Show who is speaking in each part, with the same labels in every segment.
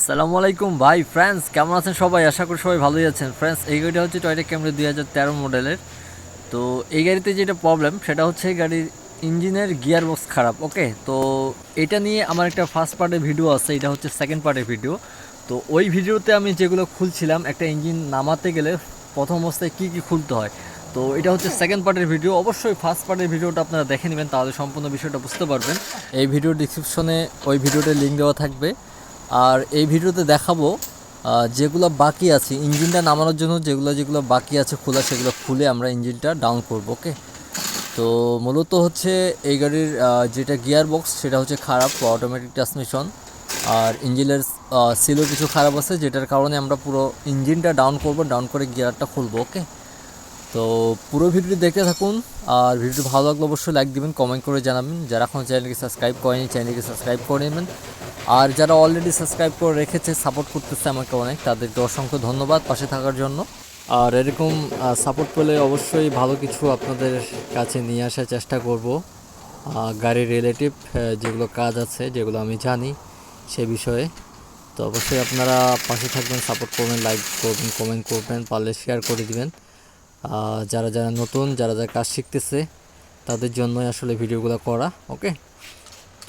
Speaker 1: আসসালামু আলাইকুম ভাই ফ্রেন্ডস, কেমন আছেন সবাই? আশা করি সবাই ভালোই আছেন। ফ্রেন্ডস, এই গাড়িটা হচ্ছে টয়োটা ক্যামরি 2013 মডেলের। তো এই গাড়িতে যেটা প্রবলেম সেটা হচ্ছে গাড়ির ইঞ্জিনের গিয়ার বক্স খারাপ। ওকে, তো এটা নিয়ে আমার একটা ফার্স্ট পার্টের ভিডিও আছে, এটা হচ্ছে সেকেন্ড পার্টের ভিডিও। তো ওই ভিডিওতে আমি যেগুলো খুলছিলাম, একটা ইঞ্জিন নামাতে গেলে প্রথম অবস্থায় কী কী খুলতে হয়, তো এটা হচ্ছে সেকেন্ড পার্টের ভিডিও। অবশ্যই ফার্স্ট পার্টের ভিডিওটা আপনারা দেখে নেবেন, তাহলে সম্পূর্ণ বিষয়টা বুঝতে পারবেন। এই ভিডিও ডিসক্রিপশনে ওই ভিডিওটার লিঙ্ক দেওয়া থাকবে। আর এই ভিডিওতে দেখাবো যেগুলো বাকি আছে ইঞ্জিনটা নামানোর জন্য, যেগুলো বাকি আছে খোলা, সেগুলো খুলে আমরা ইঞ্জিনটা ডাউন করব। ওকে, তো মূলত হচ্ছে এই গাড়ির যেটা গিয়ার বক্স সেটা হচ্ছে খারাপ, অটোমেটিক ট্রান্সমিশন। আর ইঞ্জিনের সিলও কিছু খারাপ আছে, যেটার কারণে আমরা পুরো ইঞ্জিনটা ডাউন করব, ডাউন করে গিয়ারটা খুলবো। ওকে, তো পুরো ভিডিওটি দেখতে থাকুন। আর ভিডিওটি ভালো লাগলে অবশ্যই লাইক দিবেন, কমেন্ট করে জানাবেন। যারা এখন চ্যানেলকে সাবস্ক্রাইব করেনি চ্যানেলকে সাবস্ক্রাইব করে নেবেন। আর যারা অলরেডি সাবস্ক্রাইব করে রেখেছে, সাপোর্ট করতেছে আমাকে অনেক, তাদেরকে অসংখ্য ধন্যবাদ পাশে থাকার জন্য। আর এরকম সাপোর্ট পেলে অবশ্যই ভালো কিছু আপনাদের কাছে নিয়ে আসার চেষ্টা করব। গাড়ির রিলেটিভ যেগুলো কাজ আছে, যেগুলো আমি জানি সে বিষয়ে। তো অবশ্যই আপনারা পাশে থাকবেন, সাপোর্ট করবেন, লাইক করবেন, কমেন্ট করবেন, পারলে শেয়ার করে দিবেন। যারা যারা নতুন, যারা যারা কাজ শিখতেছে, তাদের জন্যই আসলে ভিডিওগুলো করা। ওকে,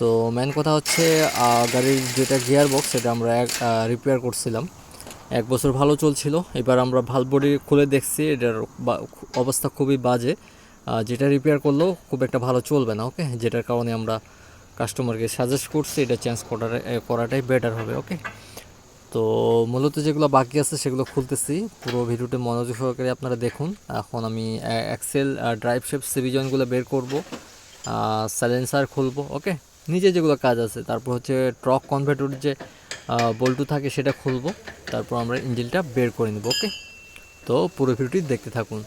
Speaker 1: তো মেন কথা হচ্ছে গাড়ির যেটা গিয়ার বক্স সেটা আমরা রিপেয়ার করছিলাম, 1 বছর ভালো চলছিল। এবার আমরা ভালভ বডি খুলে দেখছি, এটার অবস্থা খুবই বাজে। যেটা রিপেয়ার করলেও খুব একটা ভালো চলবে না। ওকে, যেটার কারণে আমরা কাস্টমারকে সাজেস্ট করছি এটা চেঞ্জ করাটাই বেটার হবে। ওকে, তো মূলত যেগুলো বাকি আছে সেগুলো খুলতেছি, পুরো ভিডিওতে মনোযোগ সহকারে আপনারা দেখুন। এখন আমি এক্সেল ড্রাইভ শেপ সিবি জয়েন্টগুলো বের করব, সাইলেন্সার খুলবো। ওকে, নিচে যেগুলো কাজ আছে, তারপর হচ্ছে টর্ক কনভার্টারের যে বল্টু থাকে সেটা খুলবো, তারপর আমরা ইঞ্জিনটা বের করে নেব। ওকে, তো পুরো ভিডিওটি দেখতে থাকুন।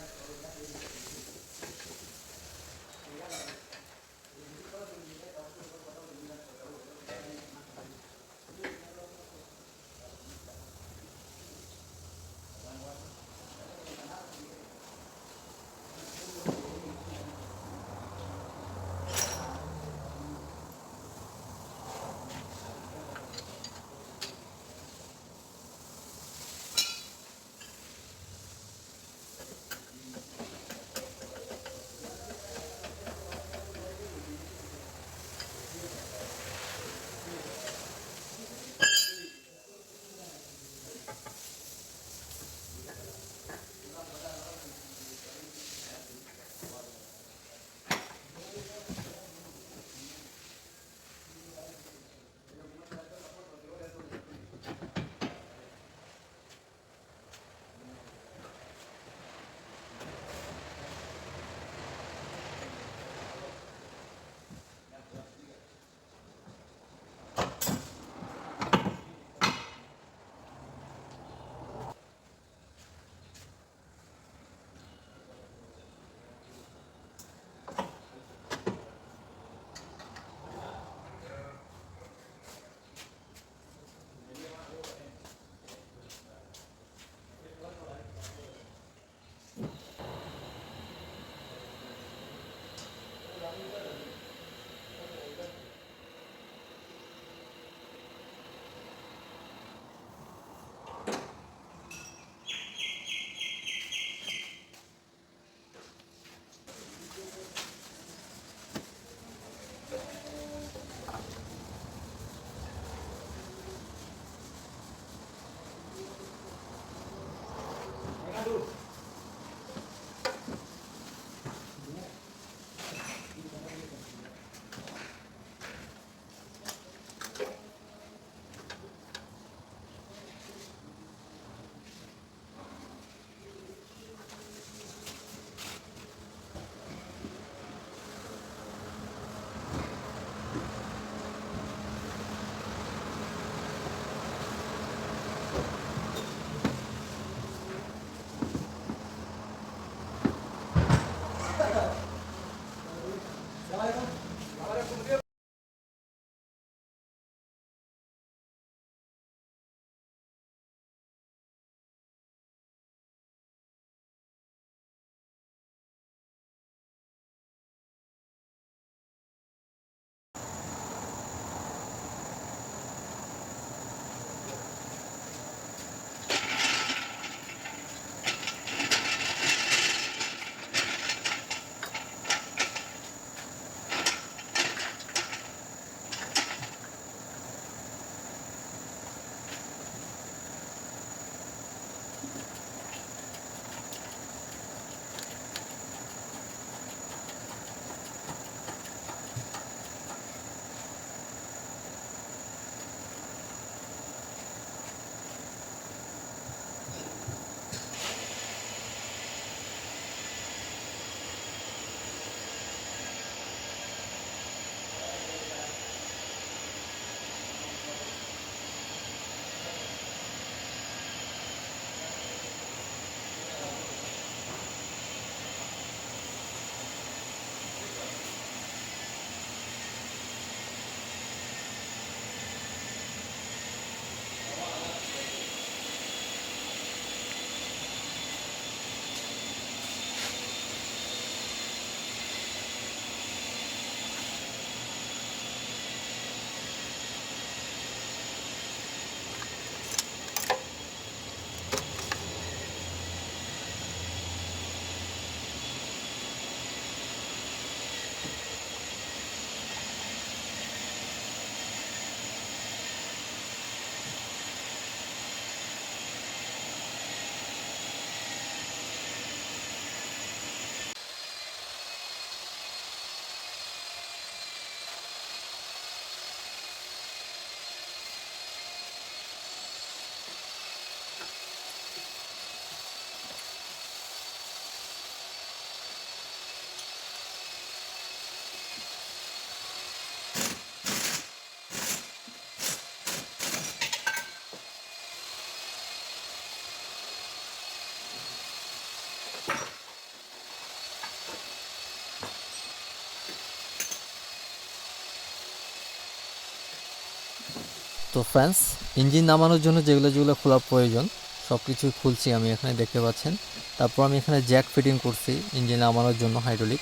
Speaker 1: তো ফ্রেন্ডস, ইঞ্জিন নামানোর জন্য যেগুলো যেগুলো খোলার প্রয়োজন সব কিছুই খুলছি আমি এখানে, দেখতে পাচ্ছেন। তারপর আমি এখানে জ্যাক ফিটিং করছি ইঞ্জিন নামানোর জন্য, হাইড্রোলিক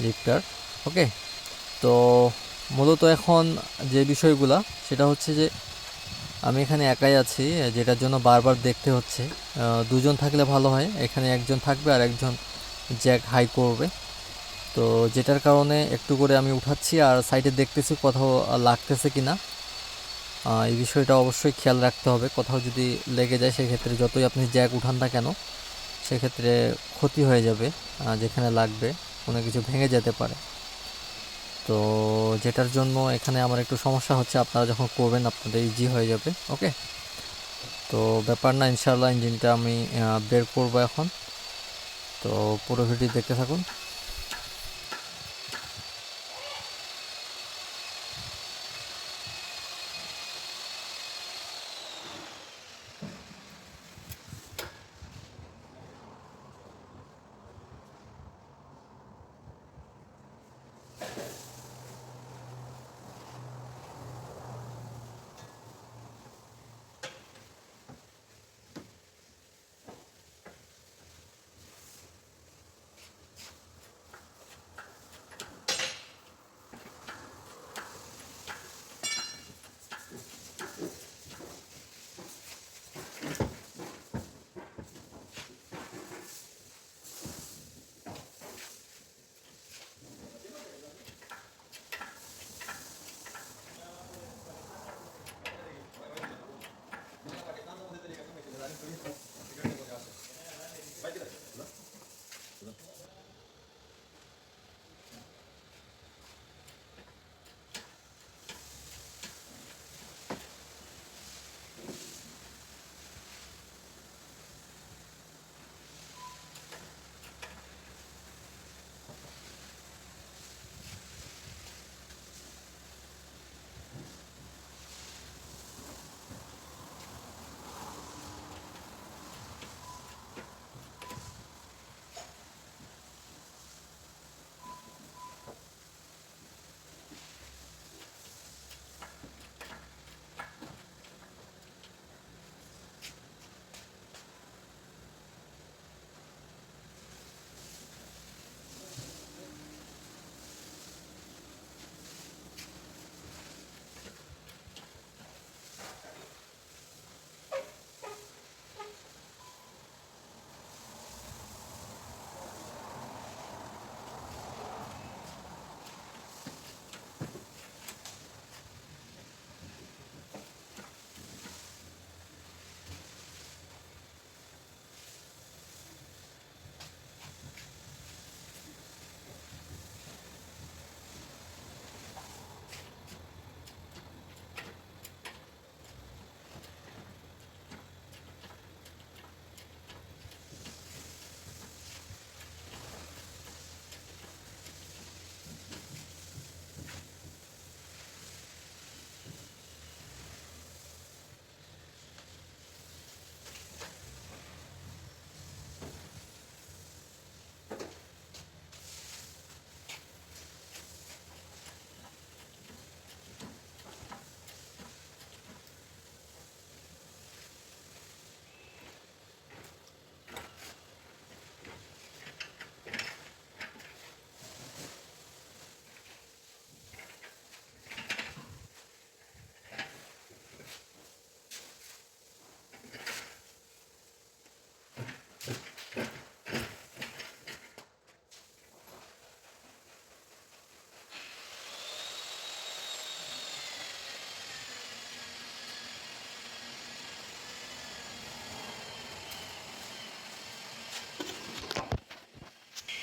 Speaker 1: লিফটার। ওকে, তো মূলত এখন যে বিষয়গুলো সেটা হচ্ছে যে আমি এখানে একাই আছি, যেটার জন্য বারবার দেখতে হচ্ছে। দুজন থাকলে ভালো হয়, এখানে একজন থাকবে আর একজন জ্যাক হাই করবে। তো যেটার কারণে একটু করে আমি উঠাচ্ছি আর সাইডে দেখতেছি কোথাও লাগতেছে কিনা। এই বিষয়টা অবশ্যই খেয়াল রাখতে হবে, কোথাও যদি লেগে যায় সেক্ষেত্রে যতই আপনি জ্যাক উঠান না কেন সেক্ষেত্রে ক্ষতি হয়ে যাবে, যেখানে লাগবে কোনো কিছু ভেঙে যেতে পারে। তো যেটার জন্য এখানে আমার একটু সমস্যা হচ্ছে, আপনারা যখন করবেন আপনাদের ইজি হয়ে যাবে। ওকে, তো ব্যাপার না, ইনশাআল্লাহ ইঞ্জিনটা আমি বের করবো এখন। তো পুরো ভিডিও দেখতে থাকুন।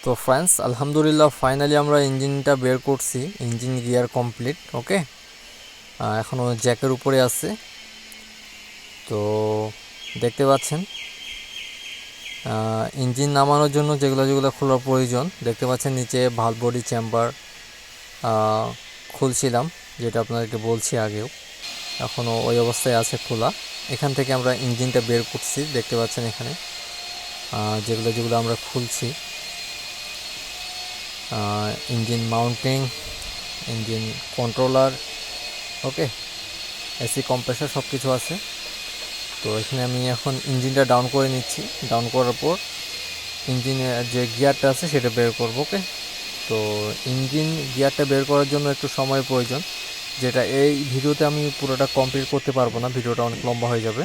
Speaker 1: তো ফ্রেন্ডস, আলহামদুলিল্লাহ ফাইনালি আমরা ইঞ্জিনটা বের করছি, ইঞ্জিন গিয়ার কমপ্লিট। ওকে, এখনও জ্যাকের উপরে আছে। তো দেখতে পাচ্ছেন ইঞ্জিন নামানোর জন্য যেগুলো যেগুলো খোলার প্রয়োজন, দেখতে পাচ্ছেন নিচে ভালভ বডি চেম্বার খুলছিলাম, যেটা আপনাদেরকে বলছি আগেও, এখনও ওই অবস্থায় আছে খোলা। এখান থেকে আমরা ইঞ্জিনটা বের করছি, দেখতে পাচ্ছেন এখানে যেগুলো যেগুলো আমরা খুলছি। Engine mounting, engine controller. Okay, AC compressor সব কিছু আছে। তো এখানে আমি এখন ইঞ্জিনটা ডাউন করে নিচ্ছি। ডাউন করার পর ইঞ্জিনের যে গিয়ারটা আছে সেটা বের করব। ওকে, তো ইঞ্জিন গিয়ারটা বের করার জন্য একটু সময় প্রয়োজন, যেটা এই ভিডিওতে আমি পুরোটা কমপ্লিট করতে পারবো না, ভিডিওটা অনেক লম্বা হয়ে যাবে।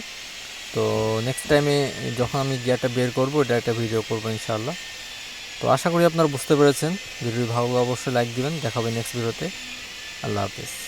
Speaker 1: তো নেক্সট টাইমে যখন আমি গিয়ারটা বের করবো এটা একটা ভিডিও করবো ইনশাআল্লাহ। তো আশা করি আপনারা বুঝতে পেরেছেন। ভিডিও ভালো লাগলে অবশ্যই লাইক দিবেন। দেখা হবে নেক্সট ভিডিওতে। আল্লাহ হাফেজ।